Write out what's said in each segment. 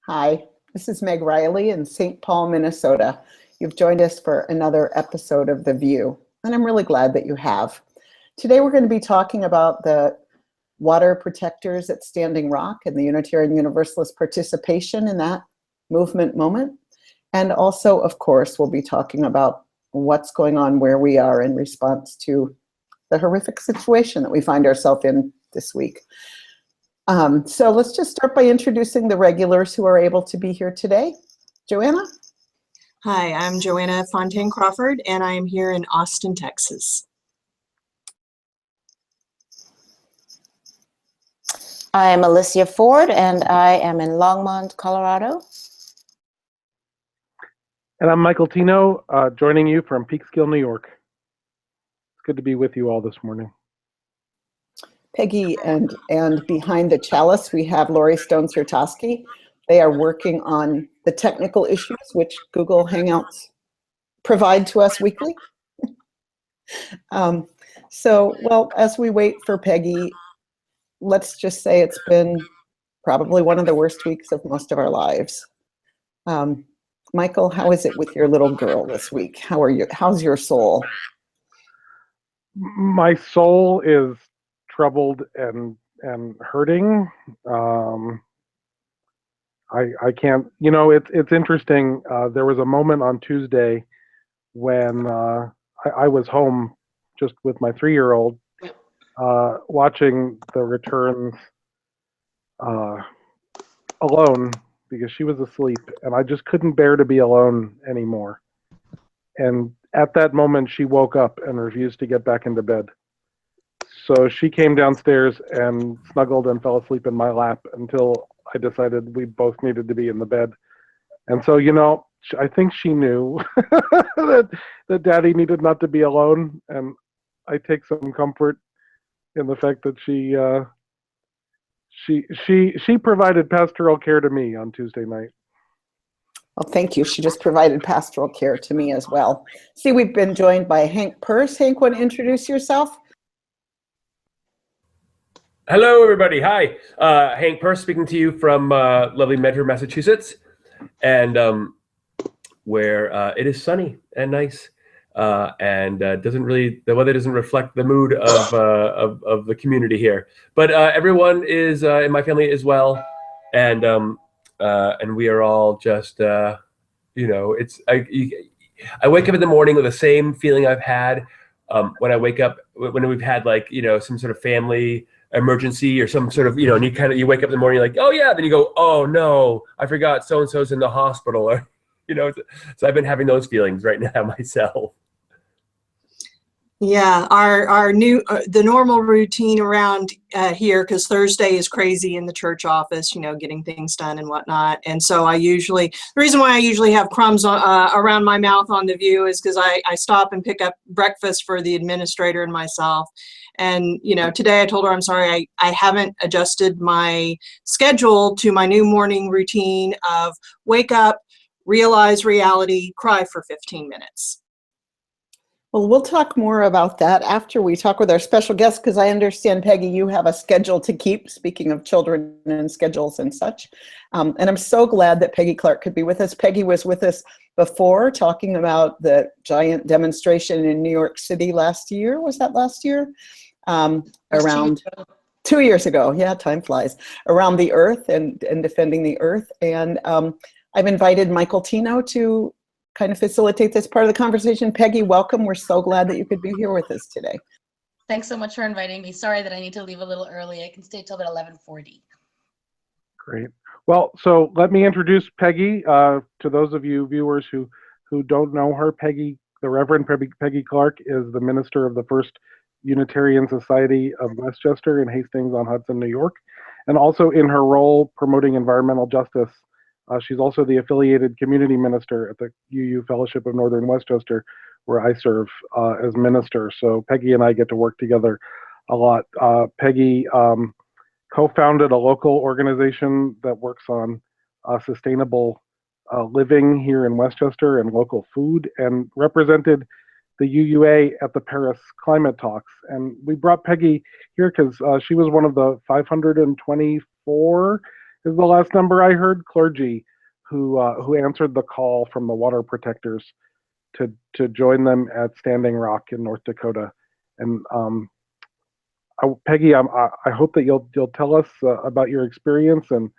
Hi, this is Meg Riley in St. Paul, Minnesota. You've joined us for another episode of The VUU, and I'm really glad that you have. Today we're going to be talking about the water protectors at Standing Rock and the Unitarian Universalist participation in that movement moment. And also, of course, we'll be talking about what's going on where we are in response to the horrific situation that we find ourselves in this week. So let's just start by introducing the regulars who are able to be here today. Joanna? Hi, I'm Joanna Fontaine Crawford, and I am here in Austin, Texas. I'm Alicia Ford, and I am in Longmont, Colorado. And I'm Michael Tino, joining you from Peekskill, New York. It's good to be with you all this morning. Peggy, and behind the chalice, we have Lori Stone-Sertosky. They are working on the technical issues which Google Hangouts provide to us weekly. Well, as we wait for Peggy, let's just say it's been probably one of the worst weeks of most of our lives. Michael, how is it with your little girl this week? How are you? How's your soul? My soul is troubled and hurting. I can't, it's interesting. There was a moment on Tuesday when I was home just with my 3-year-old watching the returns alone because she was asleep, and I just couldn't bear to be alone anymore. And at that moment, she woke up and refused to get back into bed. So she came downstairs and snuggled and fell asleep in my lap until I decided we both needed to be in the bed. And so, I think she knew that Daddy needed not to be alone. And I take some comfort in the fact that she provided pastoral care to me on Tuesday night. Well, thank you. She just provided pastoral care to me as well. See, we've been joined by Hank Purse. Hank, want to introduce yourself? Hello, everybody. Hi. Hank Purse speaking to you from lovely Medford, Massachusetts, and where it is sunny and nice, and the weather doesn't reflect the mood of the community here. But everyone is in my family as well, and we are all just I wake up in the morning with the same feeling I've had when I wake up when we've had some sort of family emergency or some sort of and you wake up in the morning, you're like, oh yeah, then you go, oh no, I forgot so and so's in the hospital, or so I've been having those feelings right now myself. Yeah, our new the normal routine around here, because Thursday is crazy in the church office, getting things done and whatnot. And so the reason why I usually have crumbs around my mouth on the VUU is because I stop and pick up breakfast for the administrator and myself. And today I told her I'm sorry I haven't adjusted my schedule to my new morning routine of wake up, realize reality, cry for 15 minutes. Well, we'll talk more about that after we talk with our special guest, because I understand, Peggy, you have a schedule to keep, speaking of children and schedules and such. And I'm so glad that Peggy Clarke could be with us. Peggy was with us before talking about the giant demonstration in New York City last year. Was that last year? Around 2 years ago. Yeah, time flies. Around the earth and defending the earth. And I've invited Michael Tino to kind of facilitate this part of the conversation. Peggy, welcome. We're so glad that you could be here with us today. Thanks so much for inviting me. Sorry that I need to leave a little early. I can stay till about 11:40. Great. Well, so let me introduce Peggy to those of you viewers who don't know her. Peggy, the Reverend Peggy Clarke, is the minister of the First Unitarian Society of Westchester in Hastings-on-Hudson, New York, and also in her role promoting environmental justice. She's also the affiliated community minister at the UU Fellowship of Northern Westchester, where I serve as minister. So Peggy and I get to work together a lot. Peggy co-founded a local organization that works on sustainable living here in Westchester and local food, and represented the UUA at the Paris climate talks. And we brought Peggy here because she was one of the 524 is the last number I heard, clergy who answered the call from the water protectors to join them at Standing Rock in North Dakota. And Peggy, I hope that you'll tell us about your experience and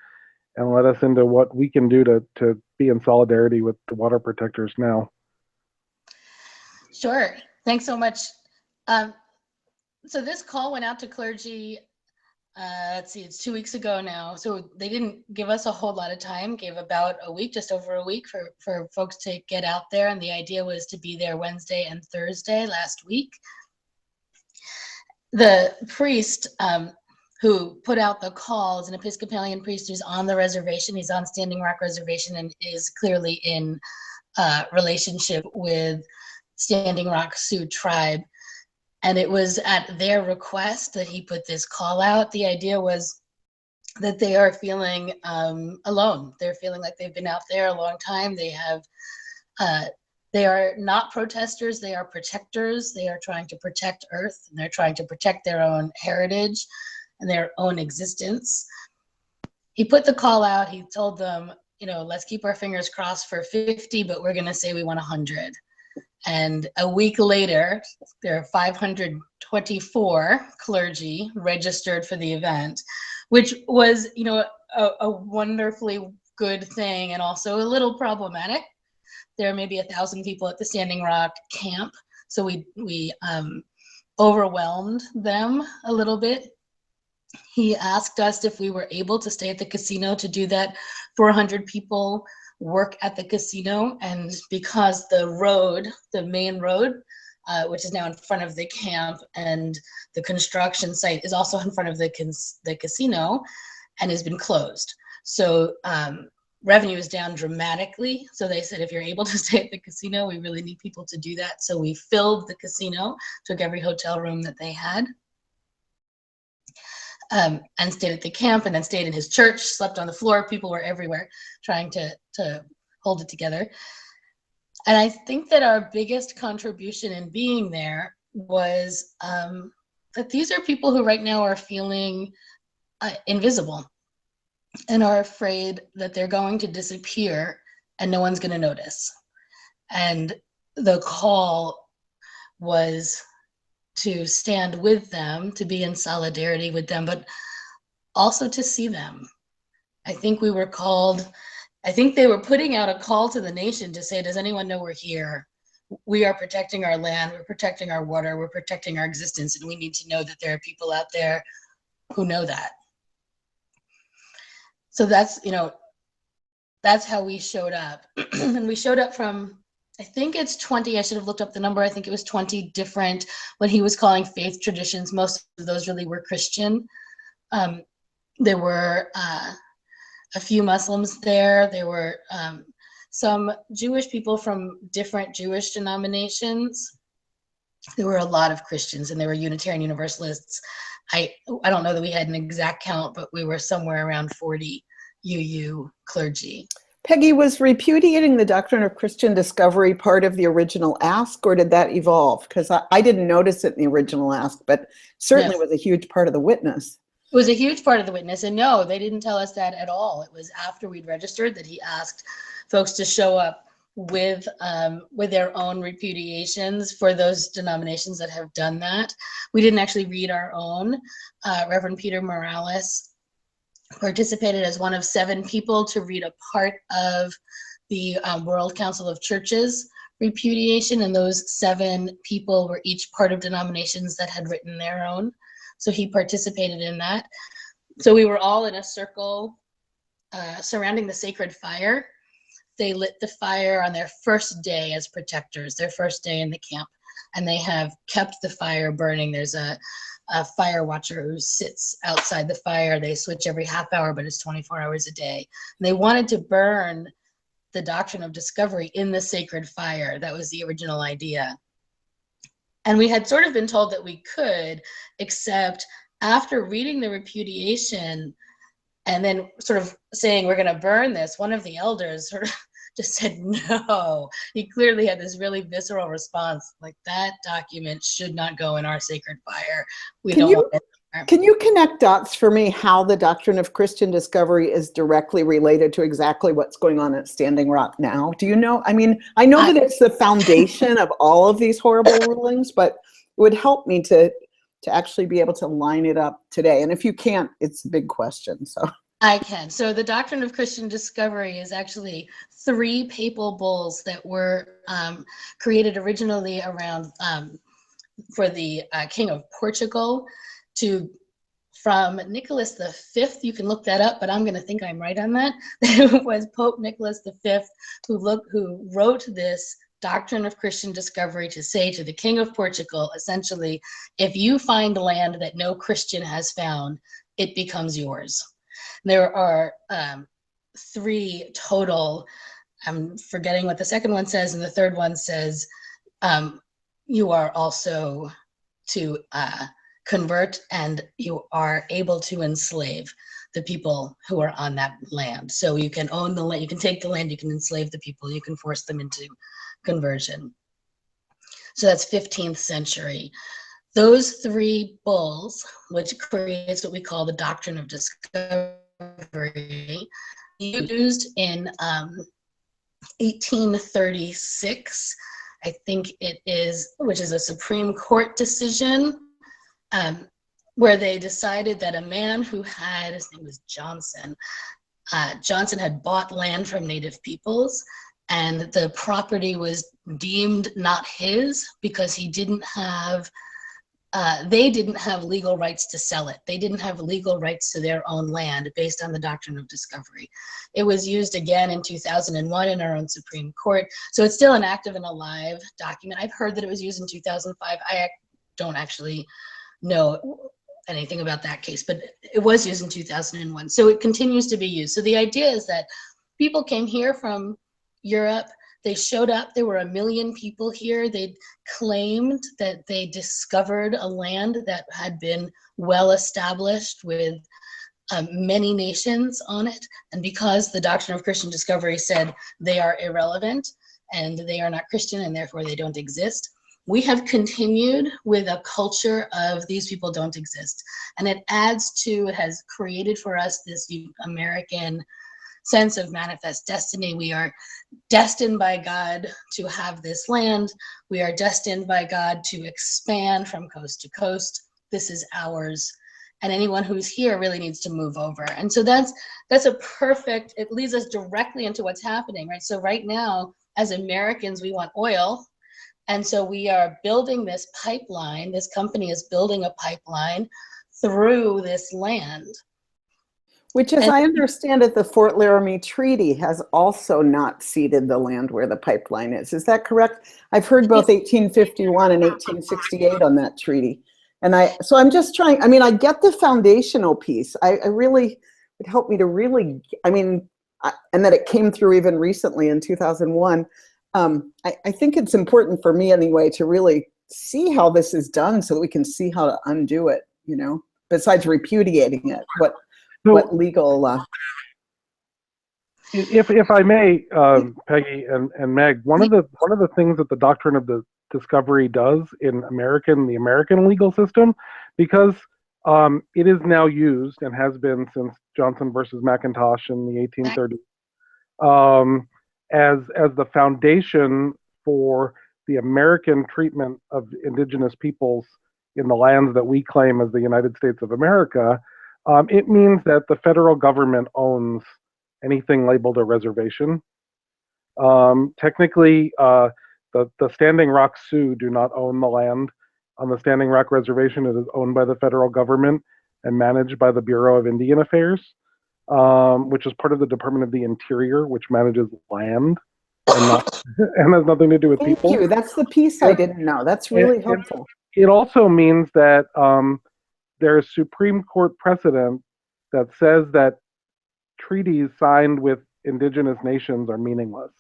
let us into what we can do to be in solidarity with the water protectors now. Sure. Thanks so much. So this call went out to clergy, let's see, it's 2 weeks ago now. So they didn't give us a whole lot of time, gave about a week, just over a week for folks to get out there. And the idea was to be there Wednesday and Thursday last week. The priest who put out the call is an Episcopalian priest who's on the reservation. He's on Standing Rock Reservation and is clearly in relationship with Standing Rock Sioux tribe. And it was at their request that he put this call out. The idea was that they are feeling alone. They're feeling like they've been out there a long time. They are not protesters, they are protectors. They are trying to protect Earth, and they're trying to protect their own heritage and their own existence. He put the call out. He told them, let's keep our fingers crossed for 50, but we're going to say we want 100. And a week later, there are 524 clergy registered for the event, which was, a wonderfully good thing and also a little problematic. There are maybe 1,000 people at the Standing Rock camp, so we overwhelmed them a little bit. He asked us if we were able to stay at the casino to do that 400 people work at the casino, and because the main road, which is now in front of the camp, and the construction site is also in front of the casino and has been closed. So revenue is down dramatically. So they said, if you're able to stay at the casino, we really need people to do that. So we filled the casino, took every hotel room that they had, and stayed at the camp, and then stayed in his church, slept on the floor. People were everywhere trying to hold it together. And I think that our biggest contribution in being there was that these are people who right now are feeling invisible and are afraid that they're going to disappear and no one's going to notice. And the call was to stand with them, to be in solidarity with them, but also to see them. I think they were putting out a call to the nation to say, does anyone know we're here? We are protecting our land, we're protecting our water, we're protecting our existence, and we need to know that there are people out there who know that. So that's how we showed up. And we showed up from, I think it's 20, I should have looked up the number, I think it was 20 different, what he was calling faith traditions. Most of those really were Christian. There were a few Muslims there. There were some Jewish people from different Jewish denominations. There were a lot of Christians, and there were Unitarian Universalists. I don't know that we had an exact count, but we were somewhere around 40 UU clergy. Peggy, was repudiating the Doctrine of Christian Discovery part of the original ask, or did that evolve? Because I didn't notice it in the original ask, but certainly was a huge part of the witness. It was a huge part of the witness, and no, they didn't tell us that at all. It was after we'd registered that he asked folks to show up with their own repudiations for those denominations that have done that. We didn't actually read our own. Reverend Peter Morales participated as one of 7 people to read a part of the World Council of Churches repudiation, and those 7 people were each part of denominations that had written their own. So he participated in that. So we were all in a circle surrounding the sacred fire. They lit the fire on their first day as protectors, their first day in the camp, and they have kept the fire burning. There's a fire watcher who sits outside the fire. They switch every half hour, but it's 24 hours a day. And they wanted to burn the Doctrine of Discovery in the sacred fire. That was the original idea. And we had sort of been told that we could, except after reading the repudiation and then sort of saying, we're going to burn this, one of the elders sort of just said, no. He clearly had this really visceral response, like, that document should not go in our sacred fire. We don't want it. Can you connect dots for me how the doctrine of Christian discovery is directly related to exactly what's going on at Standing Rock now? Do you know? I mean, I know that it's the foundation of all of these horrible rulings, but it would help me to actually be able to line it up today. And if you can't, it's a big question. So I can. So the doctrine of Christian discovery is actually 3 papal bulls that were created originally around for the King of Portugal from Nicholas V. You can look that up, but I'm going to think I'm right on that. It was Pope Nicholas V who wrote this doctrine of Christian discovery to say to the King of Portugal, essentially, if you find land that no Christian has found, it becomes yours. There are 3 total. I'm forgetting what the second one says, and the third one says you are also to convert, and you are able to enslave the people who are on that land. So you can own the land, you can take the land, you can enslave the people, you can force them into conversion. So that's 15th century. Those 3 bulls, which creates what we call the Doctrine of Discovery, used in 1836, I think it is, which is a Supreme Court decision, where they decided that a man who had, his name was Johnson, Johnson had bought land from Native peoples, and the property was deemed not his because he didn't have, they didn't have legal rights to sell it. They didn't have legal rights to their own land based on the Doctrine of Discovery. It was used again in 2001 in our own Supreme Court. So it's still an active and alive document. I've heard that it was used in 2005. I don't actually know anything about that case, but it was used in 2001. So it continues to be used. So the idea is that people came here from Europe. They showed up. There were 1 million people here. They claimed that they discovered a land that had been well established with many nations on it. And because the Doctrine of Christian Discovery said they are irrelevant and they are not Christian and therefore they don't exist, we have continued with a culture of these people don't exist. And it has created for us this American sense of manifest destiny. We are destined by God to have this land. We are destined by God to expand from coast to coast. This is ours. And anyone who's here really needs to move over. And so that's a perfect, it leads us directly into what's happening, right? So right now, as Americans, we want oil. And so we are building this pipeline. This company is building a pipeline through this land. Which, as I understand it, the Fort Laramie Treaty has also not ceded the land where the pipeline is. Is that correct? I've heard both 1851 and 1868 on that treaty. And so I'm just trying, I mean, I get the foundational piece. I really, it helped me to really, and that it came through even recently in 2001. I think it's important for me anyway to really see how this is done so that we can see how to undo it, besides repudiating it. What legal? If I may, Peggy and Meg, one of the things that the Doctrine of the Discovery does in the American legal system, because it is now used and has been since Johnson versus McIntosh in the 1830s, as the foundation for the American treatment of indigenous peoples in the lands that we claim as the United States of America. It means that the federal government owns anything labeled a reservation. Technically, the Standing Rock Sioux do not own the land on the Standing Rock Reservation. It is owned by the federal government and managed by the Bureau of Indian Affairs, which is part of the Department of the Interior, which manages land and has nothing to do with people. Thank you. That's the piece I didn't know. That's really helpful. It also means that there's Supreme Court precedent that says that treaties signed with indigenous nations are meaningless.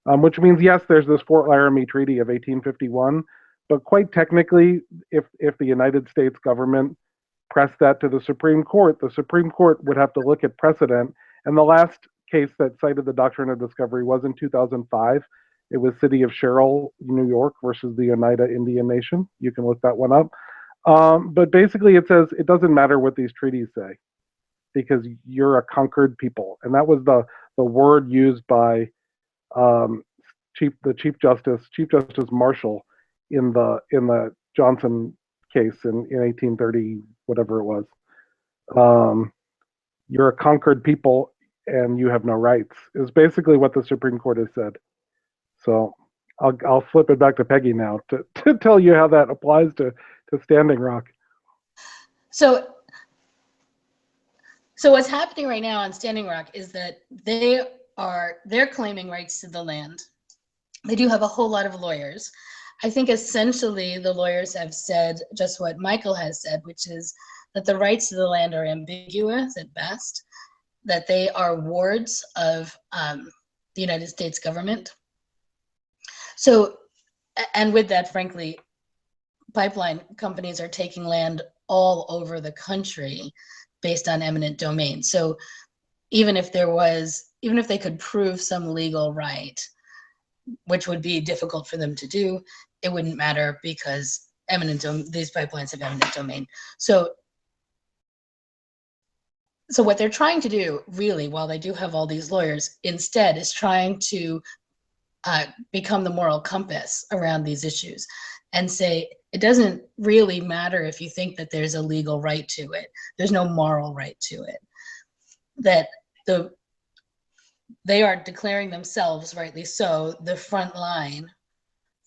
Which means, yes, there's this Fort Laramie Treaty of 1851, but quite technically, if the United States government pressed that to the Supreme Court would have to look at precedent. And the last case that cited the Doctrine of Discovery was in 2005. It was City of Sherrill, New York versus the Oneida Indian Nation. You can look that one up. But basically it says it doesn't matter what these treaties say because you're a conquered people. And that was the word used by Chief Justice Marshall in the Johnson case in 1830, whatever it was. You're a conquered people and you have no rights is basically what the Supreme Court has said. So I'll flip it back to Peggy now to tell you how that applies to Standing Rock. So what's happening right now on Standing Rock is that they're claiming rights to the land. They do have a whole lot of lawyers. I think essentially the lawyers have said just what Michael has said, which is that the rights to the land are ambiguous at best, that they are wards of the United States government. So, and with that, frankly, pipeline companies are taking land all over the country based on eminent domain. So even if they could prove some legal right, which would be difficult for them to do, it wouldn't matter because these pipelines have eminent domain. So what they're trying to do, really, while they do have all these lawyers, instead is trying to become the moral compass around these issues and say, it doesn't really matter if you think that there's a legal right to it. There's no moral right to it. That they are declaring themselves, rightly so, the front line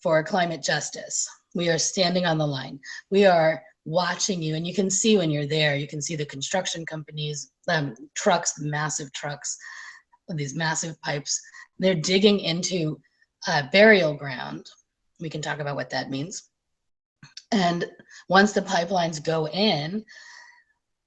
for climate justice. We are standing on the line. We are watching you, and you can see when you're there, you can see the construction companies, trucks, massive trucks, these massive pipes. They're digging into burial ground. We can talk about what that means. And once the pipelines go in,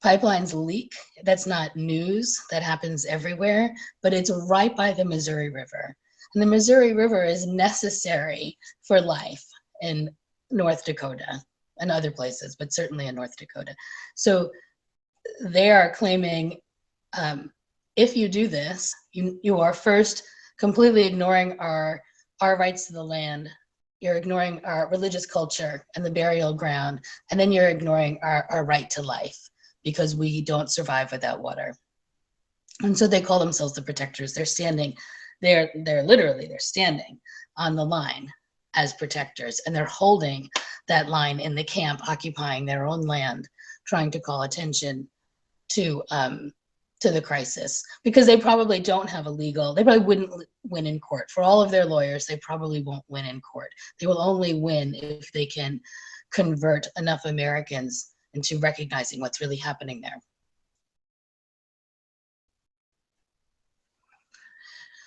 pipelines leak. That's not news. That happens everywhere, but it's right by the Missouri River. And the Missouri River is necessary for life in North Dakota and other places, but certainly in North Dakota. So they are claiming, if you do this, you are first completely ignoring our rights to the land. You're ignoring our religious culture and the burial ground, and then you're ignoring our right to life because we don't survive without water. And so they call themselves the protectors. They're standing, they're standing on the line as protectors, and they're holding that line in the camp, occupying their own land, trying to call attention to the crisis, because they probably don't have they probably wouldn't win in court. For all of their lawyers, they probably won't win in court. They will only win if they can convert enough Americans into recognizing what's really happening there.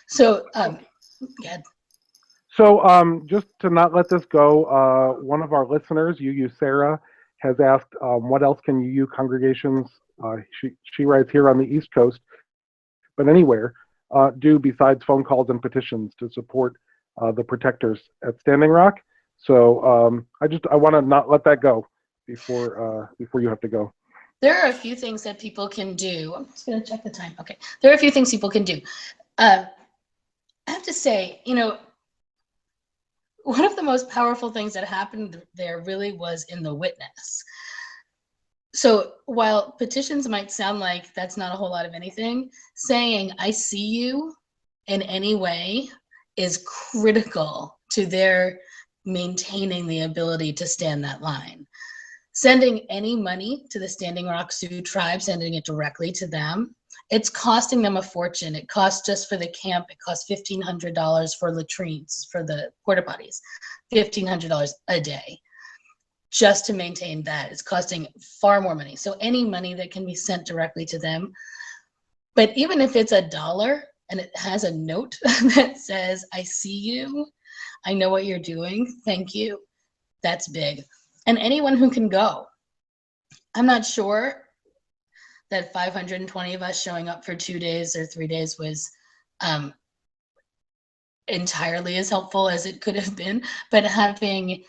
So, go ahead. So just to not let this go, one of our listeners, UU Sarah, has asked, what else can UU congregations, she writes here on the East Coast, but anywhere, do besides phone calls and petitions to support the protectors at Standing Rock? So I want to not let that go before you have to go. There are a few things that people can do. I'm just going to check the time. Okay. There are a few things people can do. I have to say, one of the most powerful things that happened there really was in the witness. So while petitions might sound like that's not a whole lot of anything, saying I see you in any way is critical to their maintaining the ability to stand that line. Sending any money to the Standing Rock Sioux tribe, sending it directly to them, it's costing them a fortune. It costs just for the camp, it costs $1,500 for latrines, for the porta potties, $1,500 a day. Just to maintain that, it's costing far more money. So any money that can be sent directly to them, but even if it's $1 and it has a note that says, I see you, I know what you're doing, thank you, that's big. And anyone who can go. I'm not sure that 520 of us showing up for 2 days or 3 days was entirely as helpful as it could have been, but having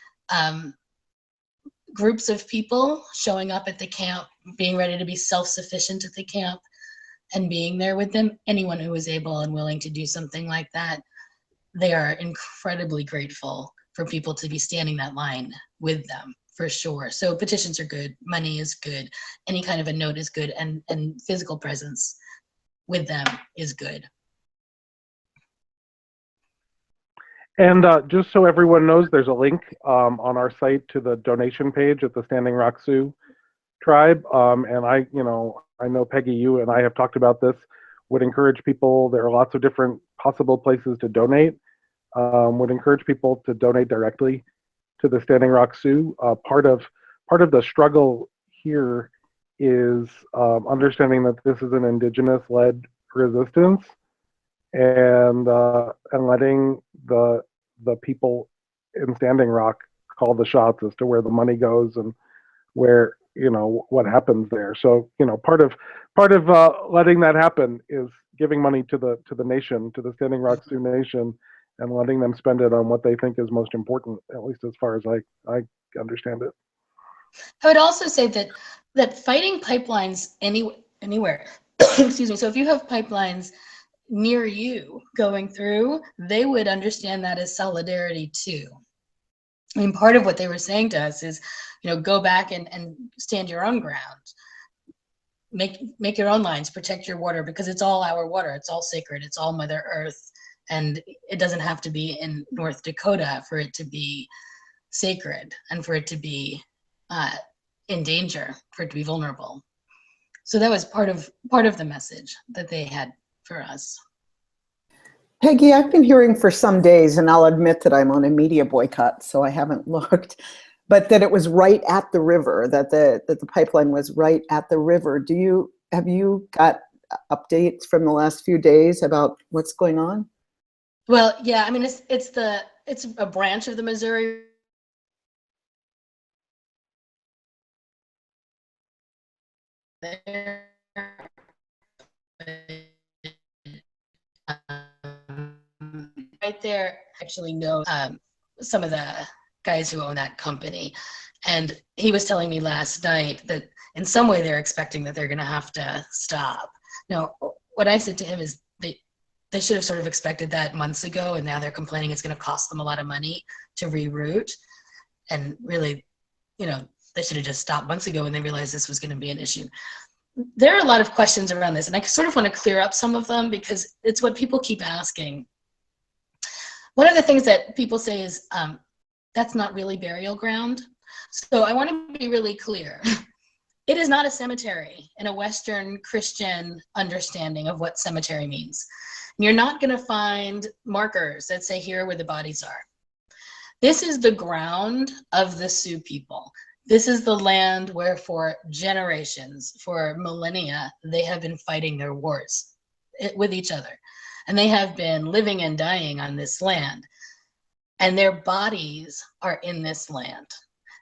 groups of people showing up at the camp, being ready to be self-sufficient at the camp and being there with them, anyone who was able and willing to do something like that, they are incredibly grateful for people to be standing that line with them for sure. So petitions are good, money is good, any kind of a note is good, and physical presence with them is good. And just so everyone knows, there's a link on our site to the donation page at the Standing Rock Sioux tribe. And I know Peggy, you and I have talked about this. Would encourage people. There are lots of different possible places to donate. Would encourage people to donate directly to the Standing Rock Sioux. Part of the struggle here is understanding that this is an indigenous-led resistance, and letting the people in Standing Rock call the shots as to where the money goes and where, what happens there. So, part of letting that happen is giving money to the nation, to the Standing Rock Sioux Nation, and letting them spend it on what they think is most important, at least as far as I understand it. I would also say that fighting pipelines anywhere, excuse me. So if you have pipelines near you going through, they would understand that as solidarity too. I mean, part of what they were saying to us is, go back and stand your own ground. Make your own lines, protect your water, because it's all our water. It's all sacred. It's all Mother Earth. And it doesn't have to be in North Dakota for it to be sacred and for it to be in danger, for it to be vulnerable. So that was part of the message that they had for us. Peggy, I've been hearing for some days, and I'll admit that I'm on a media boycott, so I haven't looked, but that it was right at the river, that the pipeline was right at the river. Have you got updates from the last few days about what's going on? Well, yeah, I mean, it's a branch of the Missouri. Right there, actually know some of the guys who own that company, and he was telling me last night that in some way they're expecting that they're going to have to stop. Now, what I said to him is they should have sort of expected that months ago, and now they're complaining it's going to cost them a lot of money to reroute. And really, they should have just stopped months ago when they realized this was going to be an issue. There are a lot of questions around this, and I sort of want to clear up some of them because it's what people keep asking. One of the things that people say is that's not really burial ground. So I want to be really clear. It is not a cemetery in a Western Christian understanding of what cemetery means. You're not going to find markers that say here where the bodies are. This is the ground of the Sioux people. This is the land where for generations, for millennia, they have been fighting their wars with each other. And they have been living and dying on this land. And their bodies are in this land.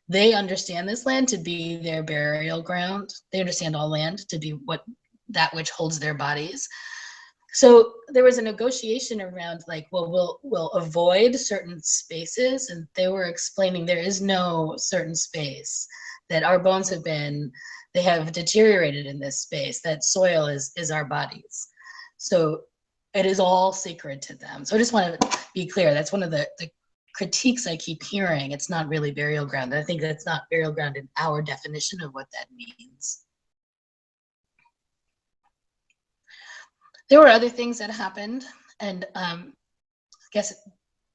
They understand this land to be their burial ground. They understand all land to be that which holds their bodies. So there was a negotiation around well, we'll avoid certain spaces, and they were explaining there is no certain space, that our bones they have deteriorated in this space, that soil is our bodies. So it is all sacred to them. So I just want to be clear, that's one of the critiques I keep hearing. It's not really burial ground. I think that's not burial ground in our definition of what that means. There were other things that happened, and I guess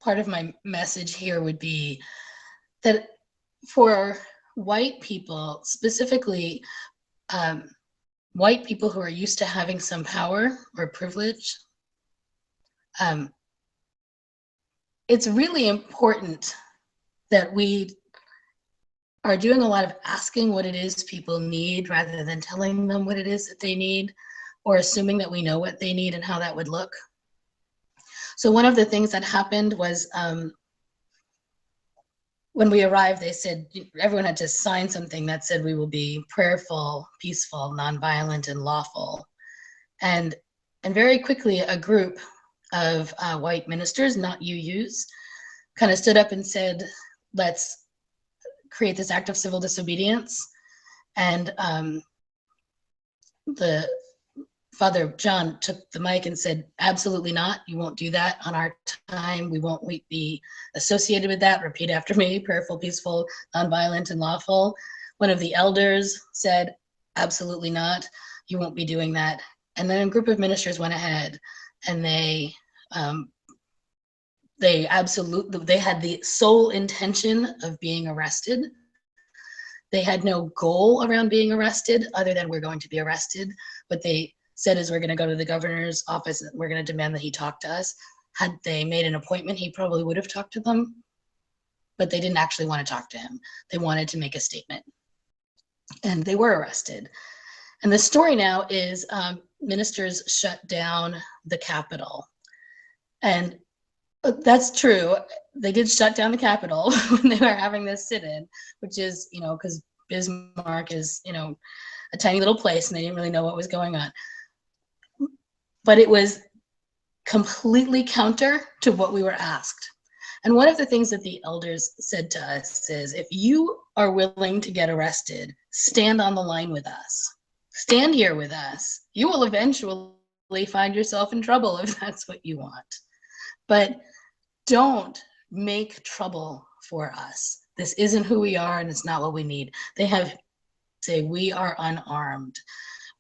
part of my message here would be that for white people, specifically white people who are used to having some power or privilege, it's really important that we are doing a lot of asking what it is people need rather than telling them what it is that they need, or assuming that we know what they need and how that would look. So one of the things that happened was when we arrived, they said everyone had to sign something that said we will be prayerful, peaceful, nonviolent, and lawful. And very quickly, a group of white ministers, not UUs, kind of stood up and said, let's create this act of civil disobedience. And the Father John took the mic and said, absolutely not. You won't do that on our time. We won't be associated with that. Repeat after me: prayerful, peaceful, nonviolent, and lawful. One of the elders said, absolutely not. You won't be doing that. And then a group of ministers went ahead and they had the sole intention of being arrested. They had no goal around being arrested other than we're going to be arrested. What they said is, we're going to go to the governor's office and we're going to demand that he talk to us. Had they made an appointment, he probably would have talked to them, but they didn't actually want to talk to him. They wanted to make a statement, and they were arrested. And the story now is ministers shut down the Capitol. And that's true. They did shut down the Capitol when they were having this sit-in, which is, because Bismarck is, a tiny little place and they didn't really know what was going on. But it was completely counter to what we were asked. And one of the things that the elders said to us is, if you are willing to get arrested, stand on the line with us. Stand here with us. You will eventually find yourself in trouble if that's what you want. But don't make trouble for us. This isn't who we are, and it's not what we need. They have say, we are unarmed.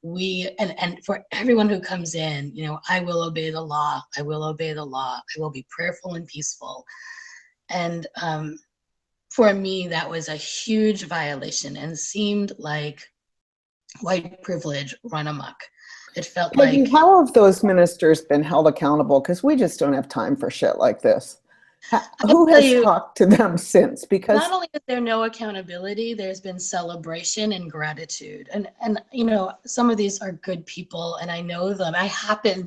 And for everyone who comes in, I will obey the law. I will obey the law. I will be prayerful and peaceful. And for me, that was a huge violation and seemed like white privilege run amok. It felt Peggy, like, how have those ministers been held accountable? Because we just don't have time for shit like this. Who has talked to them since? Because not only is there no accountability, there's been celebration and gratitude. And some of these are good people, and I know them.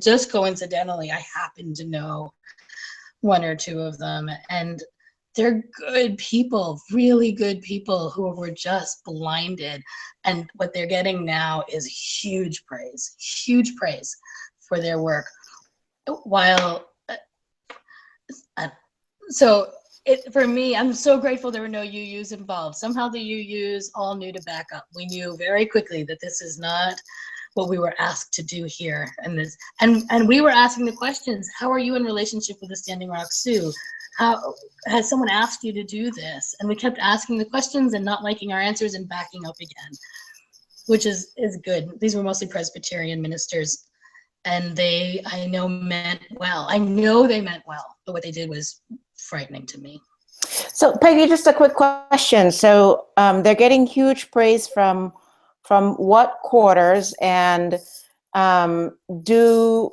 Just coincidentally, I happen to know one or two of them, and they're good people, really good people who were just blinded. And what they're getting now is huge praise for their work. While for me, I'm so grateful there were no UUs involved. Somehow the UUs all knew to back up. We knew very quickly that this is not what we were asked to do here. And we were asking the questions: how are you in relationship with the Standing Rock Sioux? How has someone asked you to do this? And we kept asking the questions and not liking our answers and backing up again, which is good. These were mostly Presbyterian ministers, and I know meant well. I know they meant well, but what they did was frightening to me. So Peggy, just a quick question. So they're getting huge praise from what quarters, and do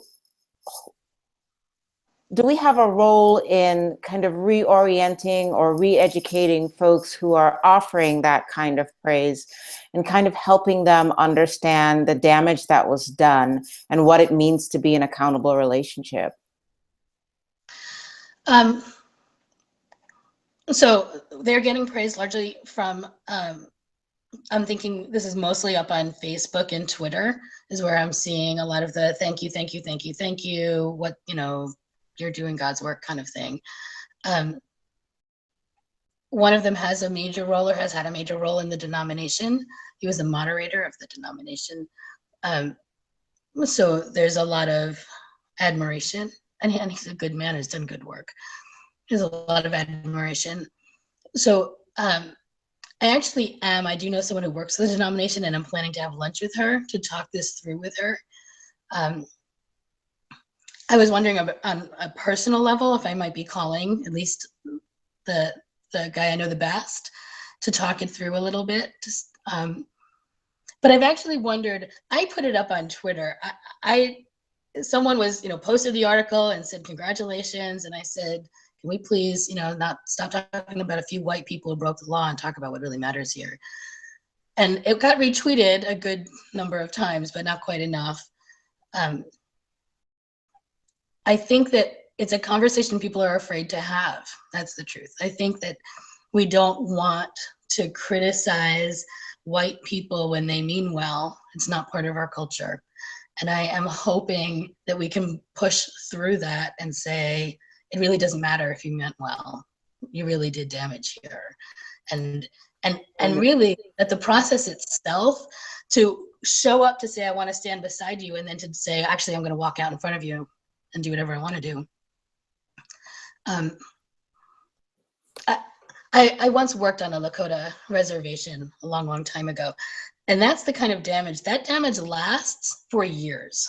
we have a role in kind of reorienting or re-educating folks who are offering that kind of praise and kind of helping them understand the damage that was done and what it means to be an accountable relationship? So they're getting praise largely from, I'm thinking this is mostly up on Facebook and Twitter is where I'm seeing a lot of the thank you, thank you, thank you, thank you, what, you're doing God's work kind of thing. One of them has a major role, or has had a major role in the denomination. He was the moderator of the denomination. So there's a lot of admiration, and he's a good man, has done good work. There's a lot of admiration. So I do know someone who works for the denomination, and I'm planning to have lunch with her to talk this through with her. I was wondering on a personal level if I might be calling at least the guy I know the best to talk it through a little bit. But I've actually wondered, I put it up on Twitter. Someone was, posted the article and said, congratulations. And I said, can we please, not stop talking about a few white people who broke the law and talk about what really matters here. And it got retweeted a good number of times, but not quite enough. I think that it's a conversation people are afraid to have. That's the truth. I think that we don't want to criticize white people when they mean well. It's not part of our culture. And I am hoping that we can push through that and say, it really doesn't matter if you meant well. You really did damage here. And really that the process itself to show up to say, I want to stand beside you, and then to say, actually, I'm going to walk out in front of you and do whatever I want to do. I once worked on a Lakota reservation a long, long time ago. And that's the kind of damage, that damage lasts for years.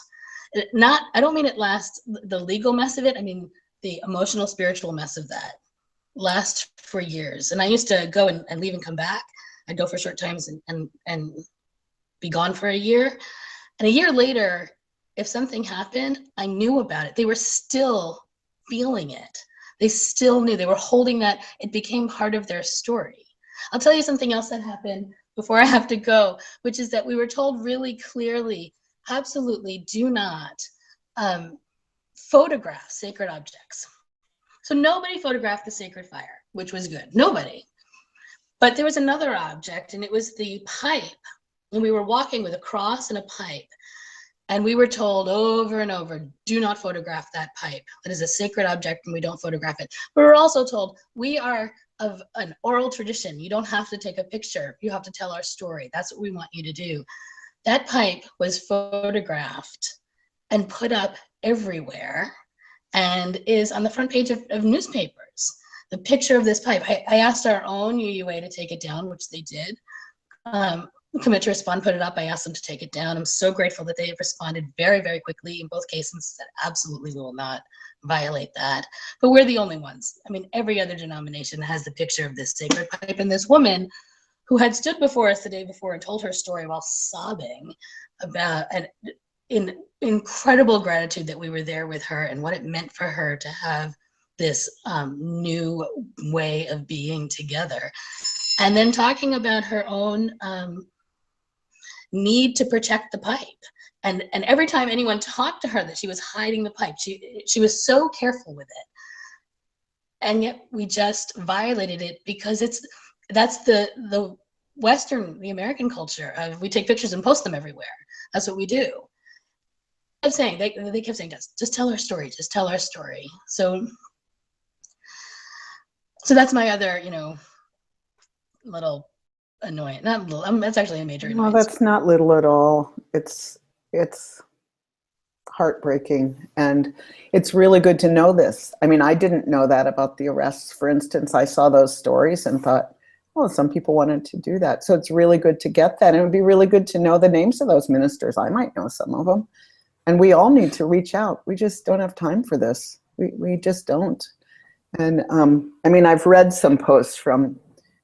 I don't mean it lasts, the legal mess of it, I mean the emotional, spiritual mess of that lasts for years. And I used to go and leave and come back. I'd go for short times and be gone for a year. And a year later, if something happened, I knew about it. They were still feeling it. They still knew, they were holding that, it became part of their story. I'll tell you something else that happened before I have to go, which is that we were told really clearly, absolutely do not photograph sacred objects. So nobody photographed the sacred fire, which was good, nobody. But there was another object, and it was the pipe. And we were walking with a cross and a pipe. And we were told over and over, do not photograph that pipe. That is a sacred object and we don't photograph it. But we were also told, we are of an oral tradition. You don't have to take a picture. You have to tell our story. That's what we want you to do. That pipe was photographed and put up everywhere and is on the front page of newspapers. The picture of this pipe. I asked our own UUA to take it down, which they did. Commit to Respond put it up. I asked them to take it down. I'm so grateful that they have responded very, very quickly in both cases. That absolutely will not violate that. But we're the only ones. I mean, every other denomination has the picture of this sacred pipe. And this woman who had stood before us the day before and told her story while sobbing about in incredible gratitude that we were there with her and what it meant for her to have this new way of being together. And then talking about her own need to protect the pipe. And every time anyone talked to her that she was hiding the pipe, she was so careful with it. And yet we just violated it because that's the Western, the American culture of we take pictures and post them everywhere. That's what we do. They kept saying, just tell our story, just tell our story. So that's my other, little annoying, not little, that's actually a major annoyance. No, that's not little at all. It's heartbreaking, and it's really good to know this. I mean, I didn't know that about the arrests. For instance, I saw those stories and thought, well, some people wanted to do that. So it's really good to get that. And it would be really good to know the names of those ministers. I might know some of them. And we all need to reach out. We just don't have time for this. We just don't. And I mean, I've read some posts from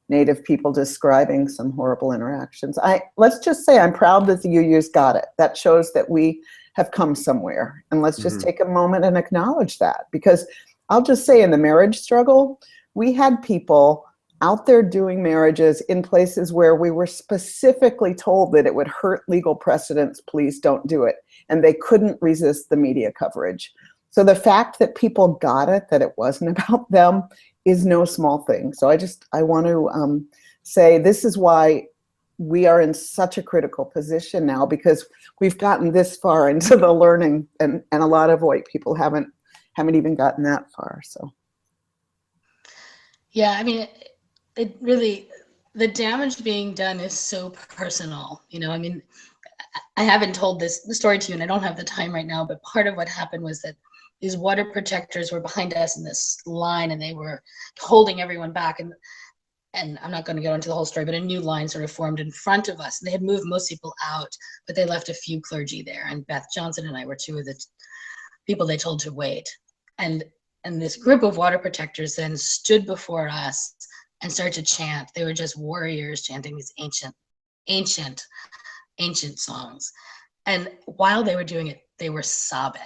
Native people describing some horrible interactions. Let's just say I'm proud that the UU's got it. That shows that we have come somewhere. And let's just take a moment and acknowledge that. Because I'll just say in the marriage struggle, we had people out there doing marriages in places where we were specifically told that it would hurt legal precedents, please don't do it. And they couldn't resist the media coverage. So the fact that people got it, that it wasn't about them, is no small thing. So I want to say this is why we are in such a critical position now, because we've gotten this far into the learning, and a lot of white people haven't even gotten that far. So yeah, I mean, it really, the damage being done is so personal. I mean, I haven't told the story to you, and I don't have the time right now, but part of what happened was that these water protectors were behind us in this line, and they were holding everyone back. And I'm not going to go into the whole story, but a new line sort of formed in front of us. And they had moved most people out, but they left a few clergy there. And Beth Johnson and I were two of the people they told to wait. And this group of water protectors then stood before us and started to chant. They were just warriors chanting these ancient songs. And while they were doing it, they were sobbing.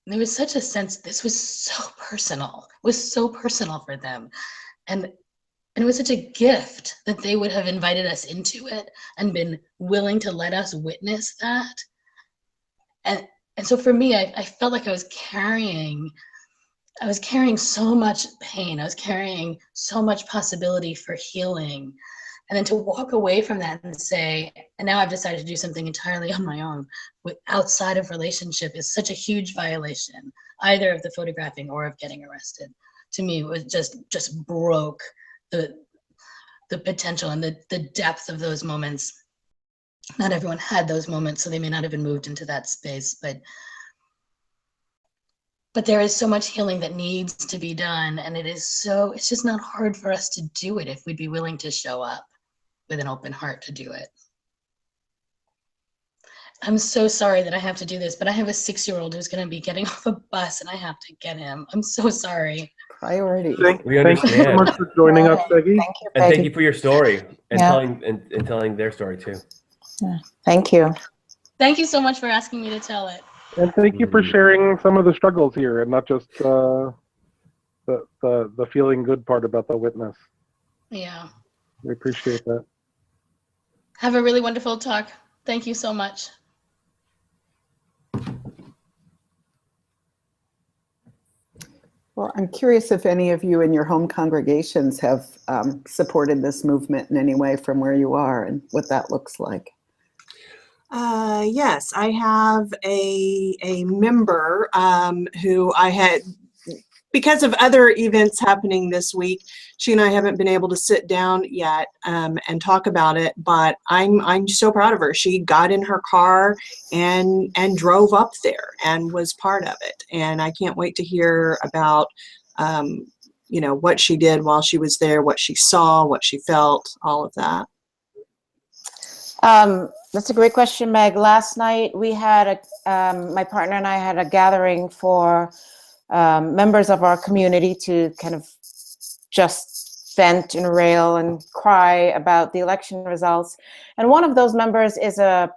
There was such a sense, this was so personal. It was so personal for them. And it was such a gift that they would have invited us into it and been willing to let us witness that. And so for me, I felt like I was carrying so much pain. I was carrying so much possibility for healing. And then to walk away from that and say, and now I've decided to do something entirely on my own outside of relationship, is such a huge violation, either of the photographing or of getting arrested. To me, it was just broke the potential and the depth of those moments not everyone had those moments, so they may not have been moved into that space, but there is so much healing that needs to be done, and it's just not hard for us to do it if we'd be willing to show up with an open heart to do it. I'm so sorry that I have to do this, but I have a 6-year-old who's going to be getting off a bus and I have to get him. I'm so sorry. Priorities. We Thank you so understand. much for joining us, Peggy. Thank you, And Peggy. thank you for your story and Yeah. telling their story too. Yeah. Thank you. Thank you so much for asking me to tell it. And thank you for sharing some of the struggles here, and not just the feeling good part about the witness. Yeah. We appreciate that. Have a really wonderful talk. Thank you so much. Well, I'm curious if any of you in your home congregations have supported this movement in any way from where you are and what that looks like. Yes, I have a member who I had, because of other events happening this week, she and I haven't been able to sit down yet and talk about it, but I'm so proud of her. She got in her car and drove up there and was part of it. And I can't wait to hear about, you know, what she did while she was there, what she saw, what she felt, all of that. That's a great question, Meg. Last night we had my partner and I had a gathering for members of our community to kind of just vent and rail and cry about the election results. And one of those members is a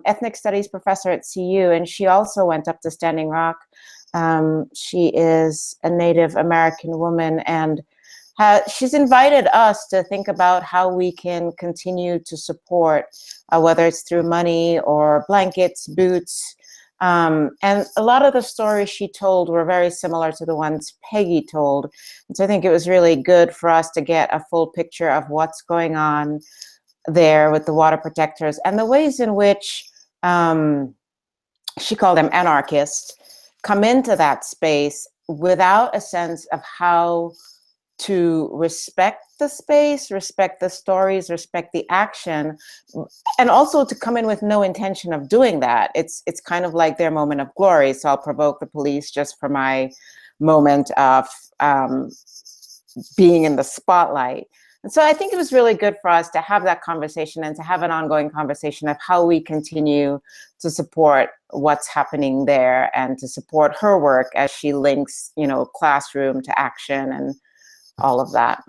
ethnic studies professor at CU, and she also went up to Standing Rock. She is a Native American woman, and she's invited us to think about how we can continue to support, whether it's through money or blankets, boots. And a lot of the stories she told were very similar to the ones Peggy told. And so I think it was really good for us to get a full picture of what's going on there with the water protectors and the ways in which she called them anarchists come into that space without a sense of how to respect the space, respect the stories, respect the action, and also to come in with no intention of doing that. It's kind of like their moment of glory. So I'll provoke the police just for my moment of being in the spotlight. And so I think it was really good for us to have that conversation and to have an ongoing conversation of how we continue to support what's happening there and to support her work as she links, you know, classroom to action and all of that.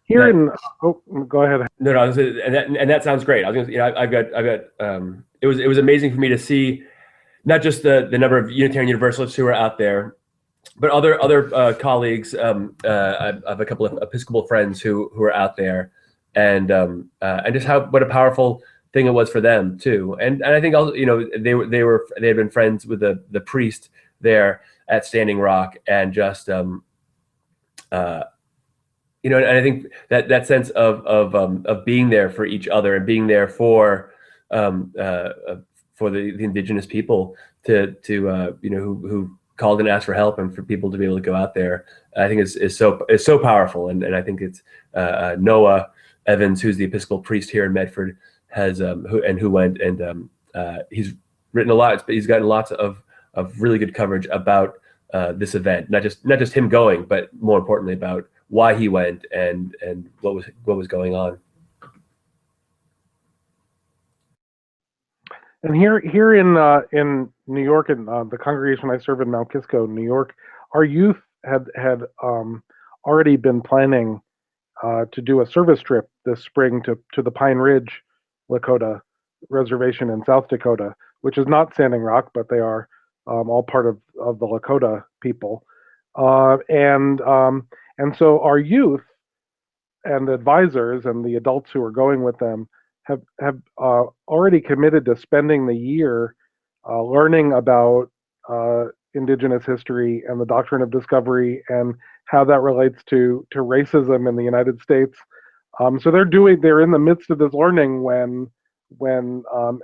Here in, oh, go ahead. No, and that sounds great. I was gonna, you know, I've got. It was amazing for me to see not just the number of Unitarian Universalists who are out there, but other colleagues. I have a couple of Episcopal friends who are out there, and just what a powerful thing it was for them too. And I think also, you know, they had been friends with the priest there at Standing Rock, and just you know, and I think that sense of being there for each other and being there for the indigenous people to you know, who called and asked for help, and for people to be able to go out there, I think is so powerful. And I think it's Noah Evans, who's the Episcopal priest here in Medford, has who went, and he's written a lot. He's gotten lots of really good coverage about this event, not just him going, but more importantly about why he went and what was going on. And here in New York, in the congregation I serve in Mount Kisco, New York, our youth had already been planning to do a service trip this spring to the Pine Ridge Lakota Reservation in South Dakota, which is not Standing Rock, but they are all part of the Lakota people. And so our youth and advisors and the adults who are going with them have already committed to spending the year learning about Indigenous history and the Doctrine of Discovery and how that relates to racism in the United States. So they're in the midst of this learning when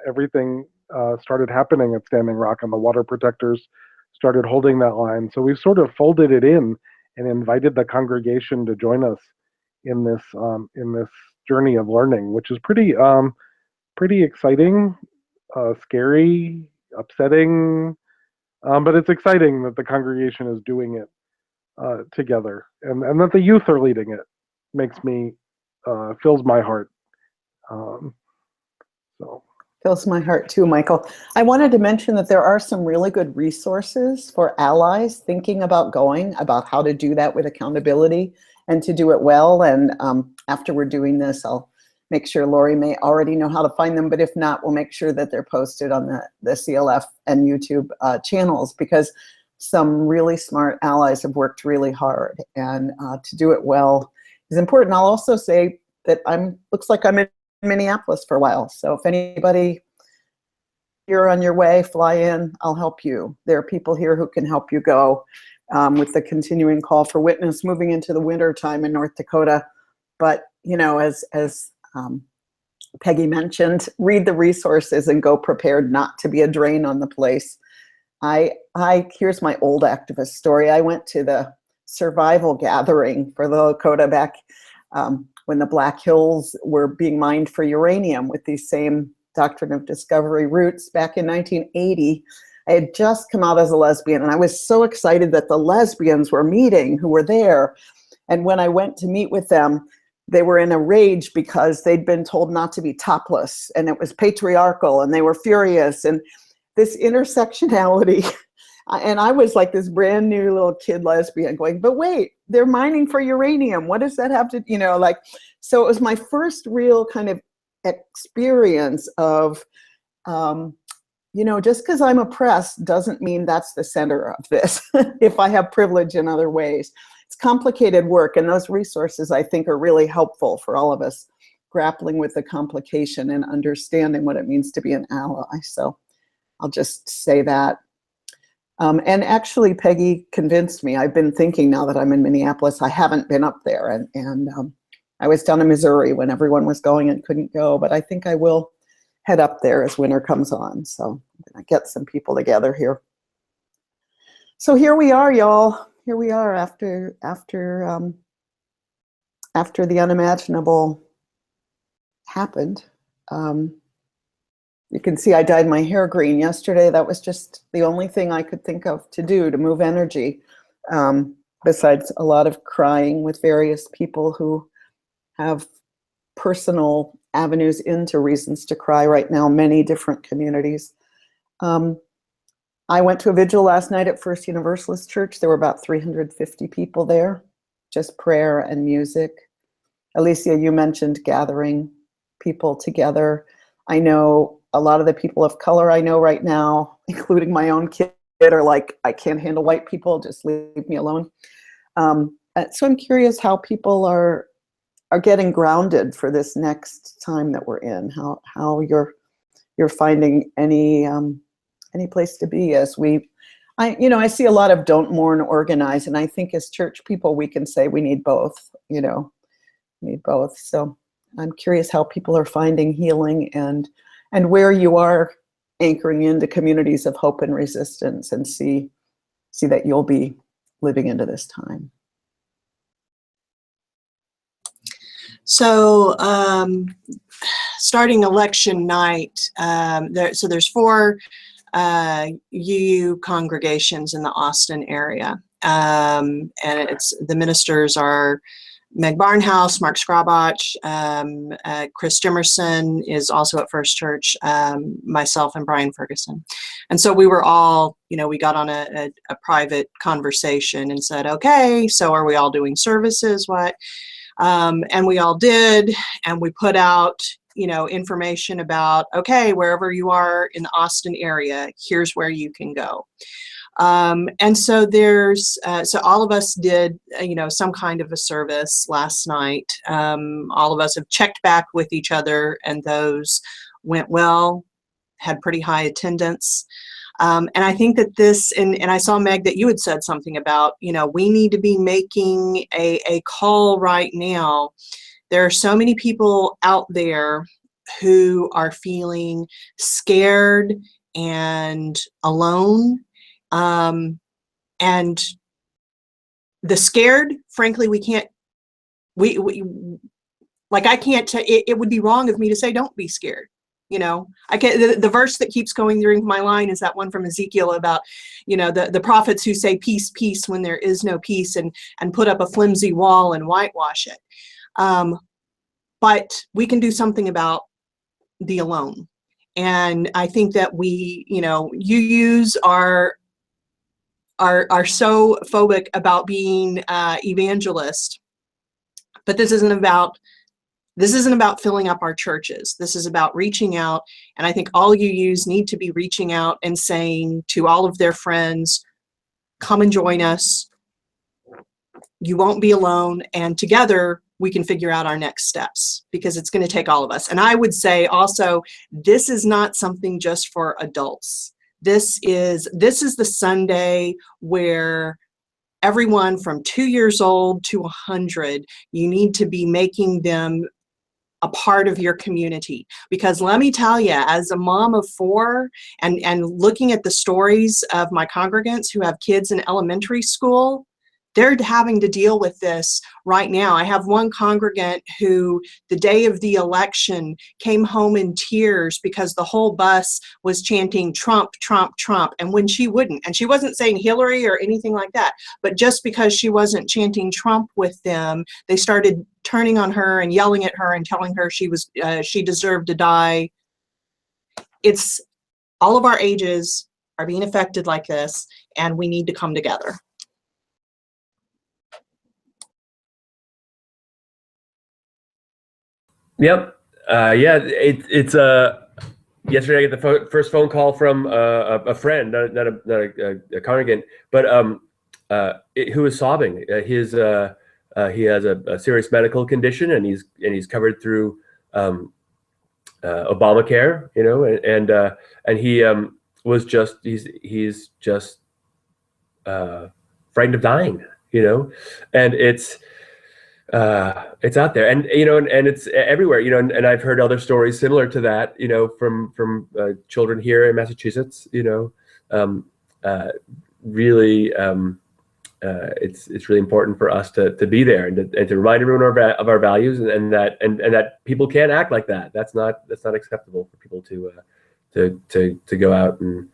everything started happening at Standing Rock and the water protectors started holding that line. So we sort of folded it in and invited the congregation to join us in this journey of learning, which is pretty exciting, scary, upsetting, but it's exciting that the congregation is doing it together, and that the youth are leading it. Makes me fills my heart. So Fills my heart too, Michael. I wanted to mention that there are some really good resources for allies thinking about about how to do that with accountability and to do it well. And after we're doing this, I'll make sure Lori may already know how to find them, but if not, we'll make sure that they're posted on the CLF and YouTube channels, because some really smart allies have worked really hard, and to do it well is important. I'll also say that looks like I'm in Minneapolis for a while. So if anybody, you're on your way, fly in, I'll help you. There are people here who can help you go with the continuing call for witness moving into the winter time in North Dakota. But, you know, as Peggy mentioned, read the resources and go prepared not to be a drain on the place. Here's my old activist story. I went to the survival gathering for the Lakota back when the Black Hills were being mined for uranium with these same Doctrine of Discovery roots back in 1980. I had just come out as a lesbian, and I was so excited that the lesbians were meeting who were there. And when I went to meet with them, they were in a rage because they'd been told not to be topless, and it was patriarchal, and they were furious. And this intersectionality, and I was like this brand new little kid lesbian going, but wait, they're mining for uranium. What does that have to, you know, like, so it was my first real kind of experience of, you know, just because I'm oppressed doesn't mean that's the center of this. If I have privilege in other ways, it's complicated work, and those resources I think are really helpful for all of us grappling with the complication and understanding what it means to be an ally. So I'll just say that. And actually, Peggy convinced me. I've been thinking now that I'm in Minneapolis, I haven't been up there, and I was down in Missouri when everyone was going and couldn't go, but I think I will head up there as winter comes on. So I'm gonna get some people together here. So here we are, y'all. Here we are after the unimaginable happened. You can see I dyed my hair green yesterday. That was just the only thing I could think of to do to move energy, besides a lot of crying with various people who have personal avenues into reasons to cry right now, many different communities. I went to a vigil last night at First Universalist Church. There were about 350 people there, just prayer and music. Alicia, you mentioned gathering people together. I know a lot of the people of color I know right now, including my own kid, are like, I can't handle white people, just leave me alone. So I'm curious how people are getting grounded for this next time that we're in, how you're finding any place to be as I see a lot of don't mourn, organize, and I think as church people we can say we need both, need both. So I'm curious how people are finding healing and where you are anchoring into communities of hope and resistance, and see that you'll be living into this time. So starting election night, there's 4 UU congregations in the Austin area, and the ministers are Meg Barnhouse, Mark Scrabach, Chris Jimerson is also at First Church, myself and Brian Ferguson. And so we were all, we got on a private conversation and said, okay, so are we all doing services? What? And we all did, and we put out, information about, okay, wherever you are in the Austin area, here's where you can go. And so so all of us did, some kind of a service last night. All of us have checked back with each other, and those went well, had pretty high attendance. And I think that and I saw, Meg, that you had said something about, we need to be making a call right now. There are so many people out there who are feeling scared and alone. And the scared, frankly, we can't like I can't, it would be wrong of me to say, don't be scared. You know, I can't, the verse that keeps going through my line is that one from Ezekiel about, you know, the prophets who say peace, peace when there is no peace, and put up a flimsy wall and whitewash it. But we can do something about the alone. And I think that we, you know, UUs are so phobic about being evangelist, but this isn't about filling up our churches. This is about reaching out. And I think all UUs need to be reaching out and saying to all of their friends, come and join us. You won't be alone. And together we can figure out our next steps, because it's going to take all of us. And I would say also, this is not something just for adults. This is the Sunday where everyone from 2 years old to 100, you need to be making them a part of your community. Because let me tell you, as a mom of 4 and looking at the stories of my congregants who have kids in elementary school, they're having to deal with this right now. I have one congregant who, the day of the election, came home in tears because the whole bus was chanting Trump, Trump, Trump. And when she wouldn't, and she wasn't saying Hillary or anything like that, but just because she wasn't chanting Trump with them, they started turning on her and yelling at her and telling her she deserved to die. It's all of our ages are being affected like this, and we need to come together. Yep. Yeah. It's yesterday I got the first phone call from a friend, not a congregant, but who was sobbing. He has a serious medical condition, and he's covered through Obamacare, you know, and he was just he's just frightened of dying, you know, and it's out there, and you know, and it's everywhere, you know, and I've heard other stories similar to that, you know, from children here in Massachusetts, you know, really, it's really important for us to be there and to remind everyone of our values, and that people can't act like that. That's not acceptable for people to go out and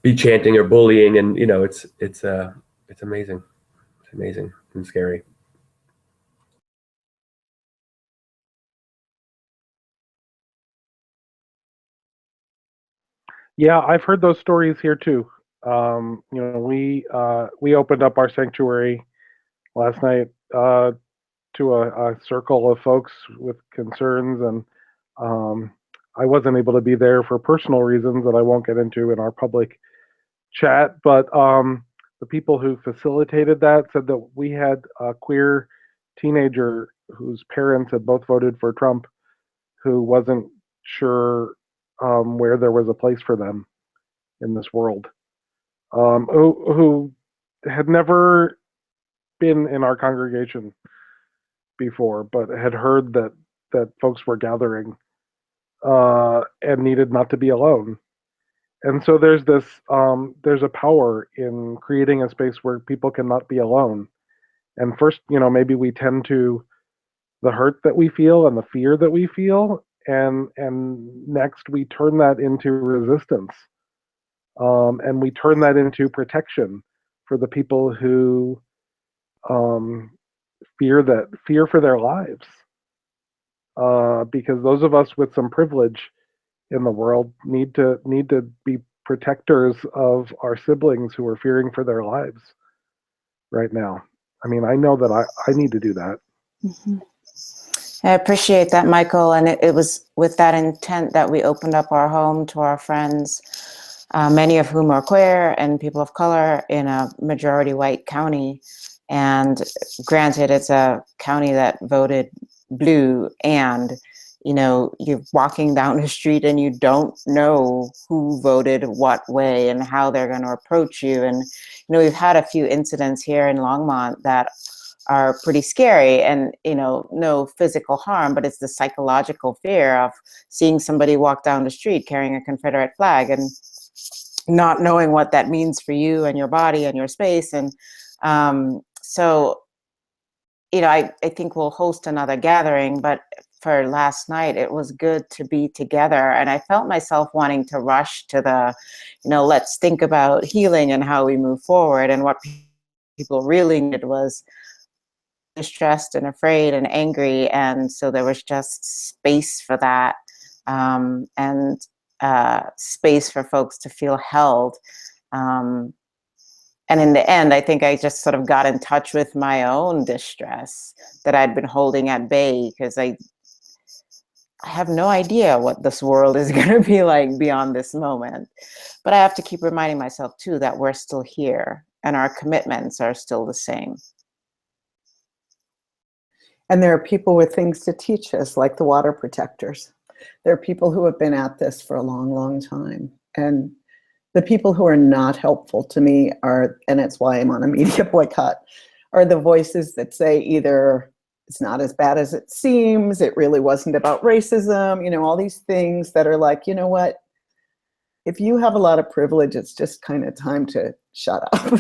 be chanting or bullying, and you know, it's amazing. It's amazing and scary. Yeah, I've heard those stories here too. You know, we opened up our sanctuary last night to a circle of folks with concerns, and I wasn't able to be there for personal reasons that I won't get into in our public chat. But the people who facilitated that said that we had a queer teenager whose parents had both voted for Trump, who wasn't sure where there was a place for them in this world, who had never been in our congregation before, but had heard that folks were gathering and needed not to be alone. And so there's a power in creating a space where people cannot be alone. And first, you know, maybe we tend to the hurt that we feel and the fear that we feel, and next we turn that into resistance, and we turn that into protection for the people who fear for their lives, because those of us with some privilege in the world need to be protectors of our siblings who are fearing for their lives right now. I mean, I know that I need to do that. Mm-hmm. I appreciate that, Michael. And it was with that intent that we opened up our home to our friends, many of whom are queer and people of color, in a majority white county. And granted, it's a county that voted blue, and you know, you're walking down the street and you don't know who voted what way and how they're going to approach you. And you know, we've had a few incidents here in Longmont that are pretty scary, and you know, no physical harm, but it's the psychological fear of seeing somebody walk down the street carrying a Confederate flag and not knowing what that means for you and your body and your space. And so I think we'll host another gathering, but for last night, it was good to be together. And I felt myself wanting to rush to the, let's think about healing and how we move forward. And what people really needed was distressed and afraid and angry. And so there was just space for that, and space for folks to feel held. And in the end, I think I just sort of got in touch with my own distress that I'd been holding at bay, because I have no idea what this world is going to be like beyond this moment. But I have to keep reminding myself, too, that we're still here and our commitments are still the same. And there are people with things to teach us, like the water protectors. There are people who have been at this for a long, long time. And the people who are not helpful to me are, and it's why I'm on a media boycott, are the voices that say either it's not as bad as it seems, it really wasn't about racism, all these things that are like, you know what, if you have a lot of privilege, it's just kind of time to shut up.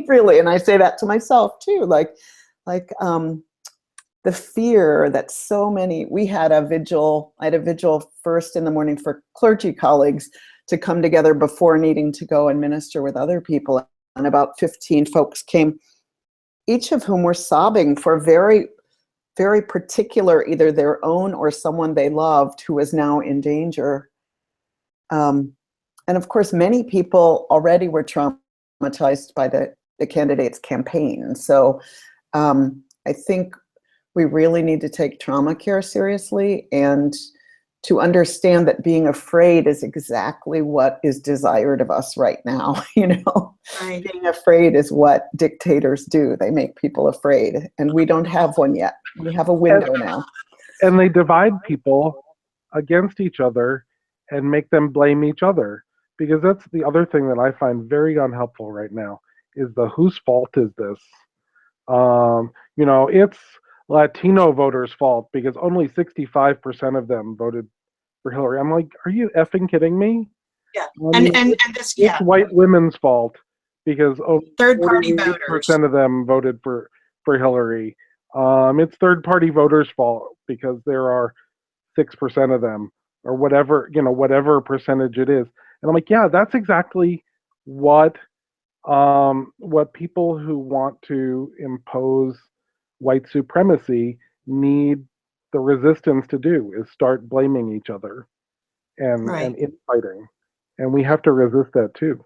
Really. And I say that to myself too, like the fear that so many, I had a vigil first in the morning for clergy colleagues to come together before needing to go and minister with other people. And about 15 folks came, each of whom were sobbing for very, very particular, either their own or someone they loved who was now in danger. And of course, many people already were traumatized by the candidate's campaign. So I think we really need to take trauma care seriously, and to understand that being afraid is exactly what is desired of us right now. Right. Being afraid is what dictators do. They make people afraid, and we don't have one yet. We have a window now. And they divide people against each other and make them blame each other, because that's the other thing that I find very unhelpful right now, is the whose fault is this? It's Latino voters' fault because only 65% of them voted for Hillary. I'm like, are you effing kidding me? Yeah, and this, it's white women's fault because third-party voters of them voted for Hillary. It's third-party voters' fault because there are 6% of them, or whatever percentage it is. And I'm like, yeah, that's exactly what people who want to impose white supremacy need the resistance to do, is start blaming each other and infighting. And we have to resist that too.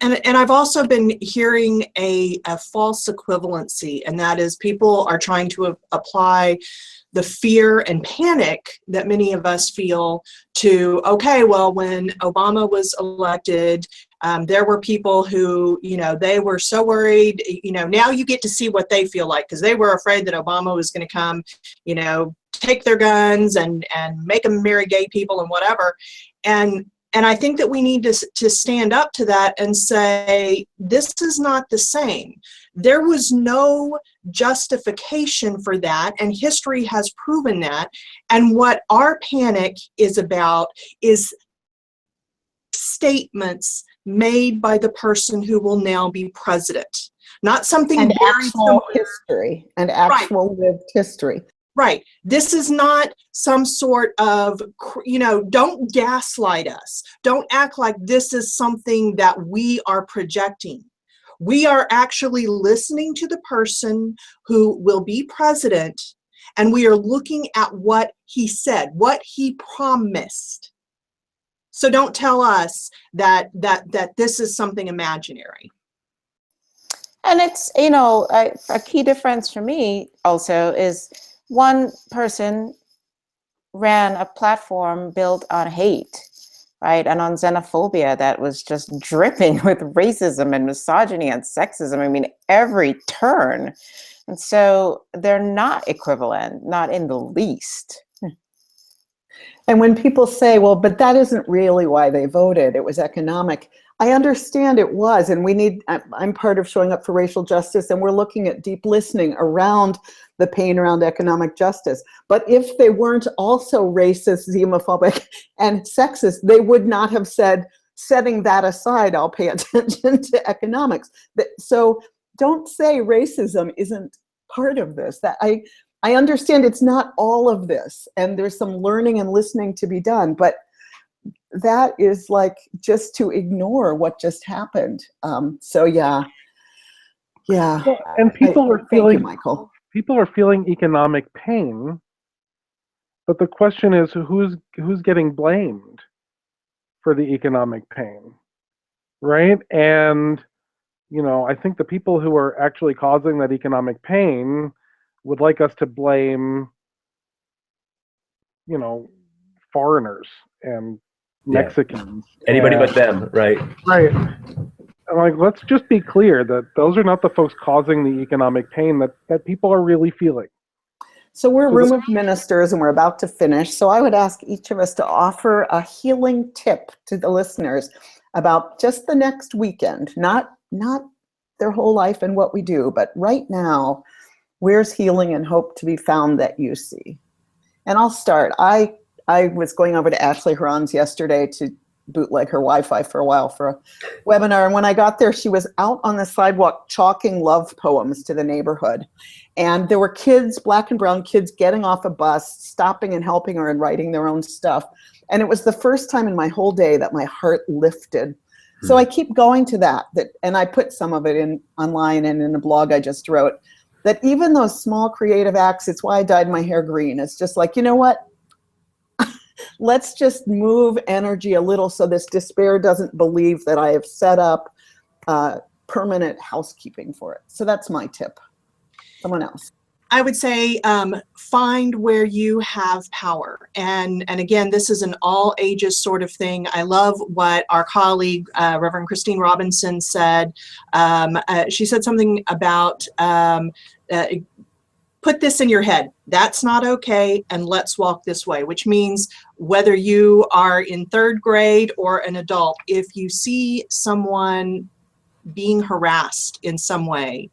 And I've also been hearing a false equivalency, and that is people are trying to apply the fear and panic that many of us feel to, okay, well, when Obama was elected, there were people who, they were so worried, now you get to see what they feel like, because they were afraid that Obama was going to come, take their guns and make them marry gay people and whatever. And I think that we need to stand up to that and say, this is not the same. There was no justification for that, and history has proven that. And what our panic is about is statements made by the person who will now be president. Not something and very actual history and actual lived history. Right. This is not some sort of, don't gaslight us. Don't act like this is something that we are projecting. We are actually listening to the person who will be president, and we are looking at what he said, what he promised. So don't tell us that this is something imaginary. And it's, a key difference for me also is, one person ran a platform built on hate, right? And on xenophobia that was just dripping with racism and misogyny and sexism. I mean, every turn. And so they're not equivalent, not in the least. And when people say, well, but that isn't really why they voted, it was economic. I understand it was, and I'm part of Showing Up for Racial Justice, and we're looking at deep listening around the pain around economic justice. But if they weren't also racist, xenophobic, and sexist, they would not have said, setting that aside, I'll pay attention to economics. So don't say racism isn't part of this. That I understand it's not all of this, and there's some learning and listening to be done, but that is like just to ignore what just happened. So yeah. Well, and people are feeling, thank you, Michael. People are feeling economic pain, but the question is who's getting blamed for the economic pain, right? And I think the people who are actually causing that economic pain would like us to blame, foreigners and Mexicans. Anybody but them, right? Right. I'm like, let's just be clear that those are not the folks causing the economic pain that people are really feeling. So we're a room of ministers and we're about to finish. So I would ask each of us to offer a healing tip to the listeners about just the next weekend, not their whole life and what we do, but right now, where's healing and hope to be found that you see? And I'll start. I was going over to Ashley Huron's yesterday to bootleg her Wi-Fi for a while for a webinar. And when I got there, she was out on the sidewalk chalking love poems to the neighborhood. And there were kids, black and brown kids, getting off a bus, stopping and helping her and writing their own stuff. And it was the first time in my whole day that my heart lifted. So I keep going to that, and I put some of it in online and in a blog I just wrote, that even those small creative acts, it's why I dyed my hair green. It's just like, you know what? Let's just move energy a little so this despair doesn't believe that I have set up permanent housekeeping for it. So that's my tip. Someone else. I would say find where you have power. And again, this is an all ages sort of thing. I love what our colleague, Reverend Christine Robinson said. She said something about put this in your head. That's not okay, and let's walk this way, which means whether you are in 3rd grade or an adult, if you see someone being harassed in some way,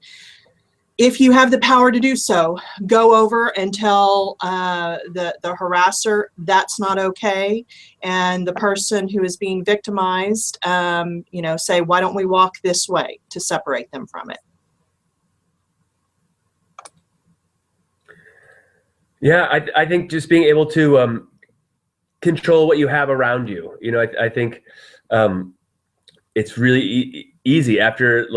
if you have the power to do so, go over and tell the harasser that's not okay, and the person who is being victimized, say, why don't we walk this way to separate them from it? Yeah, I think just being able to control what you have around you. I think it's really easy after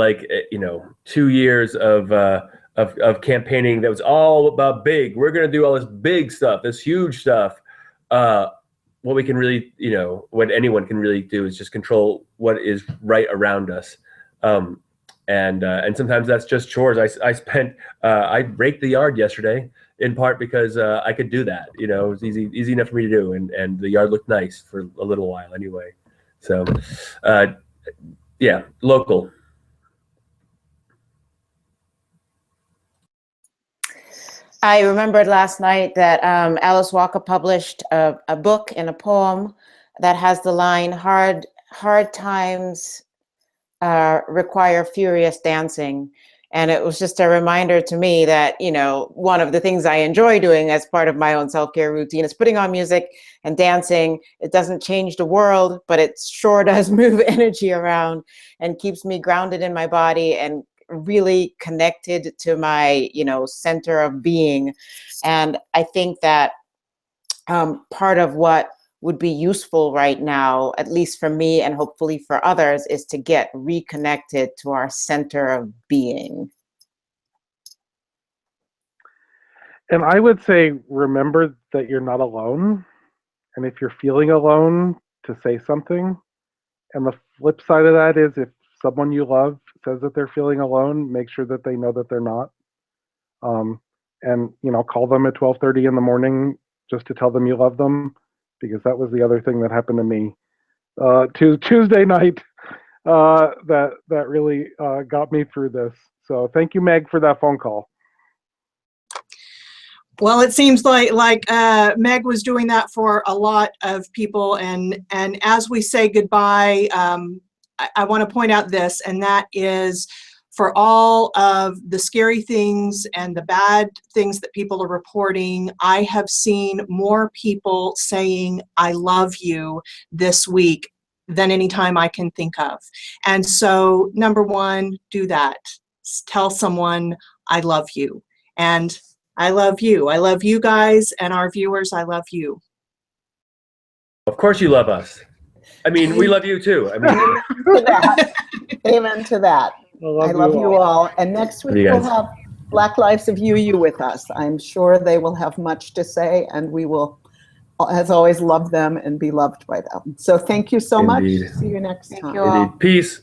2 years of campaigning that was all about big. We're going to do all this big stuff, this huge stuff. What we can really, what anyone can really do is just control what is right around us. And sometimes that's just chores. I raked the yard yesterday, in part because I could do that. It was easy enough for me to do, and the yard looked nice for a little while anyway. So, yeah, local. I remembered last night that Alice Walker published a book and a poem that has the line, hard times require furious dancing. And it was just a reminder to me that, one of the things I enjoy doing as part of my own self-care routine is putting on music and dancing. It doesn't change the world, but it sure does move energy around and keeps me grounded in my body and really connected to my, center of being. And I think that part of what would be useful right now, at least for me and hopefully for others, is to get reconnected to our center of being. And I would say, remember that you're not alone. And if you're feeling alone, to say something. And the flip side of that is, if someone you love says that they're feeling alone, make sure that they know that they're not. And call them at 12:30 in the morning just to tell them you love them, because that was the other thing that happened to me Tuesday night that really got me through this. So thank you, Meg, for that phone call. Well, it seems like Meg was doing that for a lot of people. And as we say goodbye, I want to point out this, and that is, for all of the scary things and the bad things that people are reporting, I have seen more people saying, I love you this week than any time I can think of. And so, number one, do that. Tell someone, I love you. And I love you. I love you guys and our viewers. I love you. Of course you love us. I mean, we love you too. I mean, To that. Amen to that. I love you all. And next week we'll have Black Lives of VUU with us. I'm sure they will have much to say, and we will, as always, love them and be loved by them. So thank you so much. Indeed. See you next time. you all. Indeed. Peace.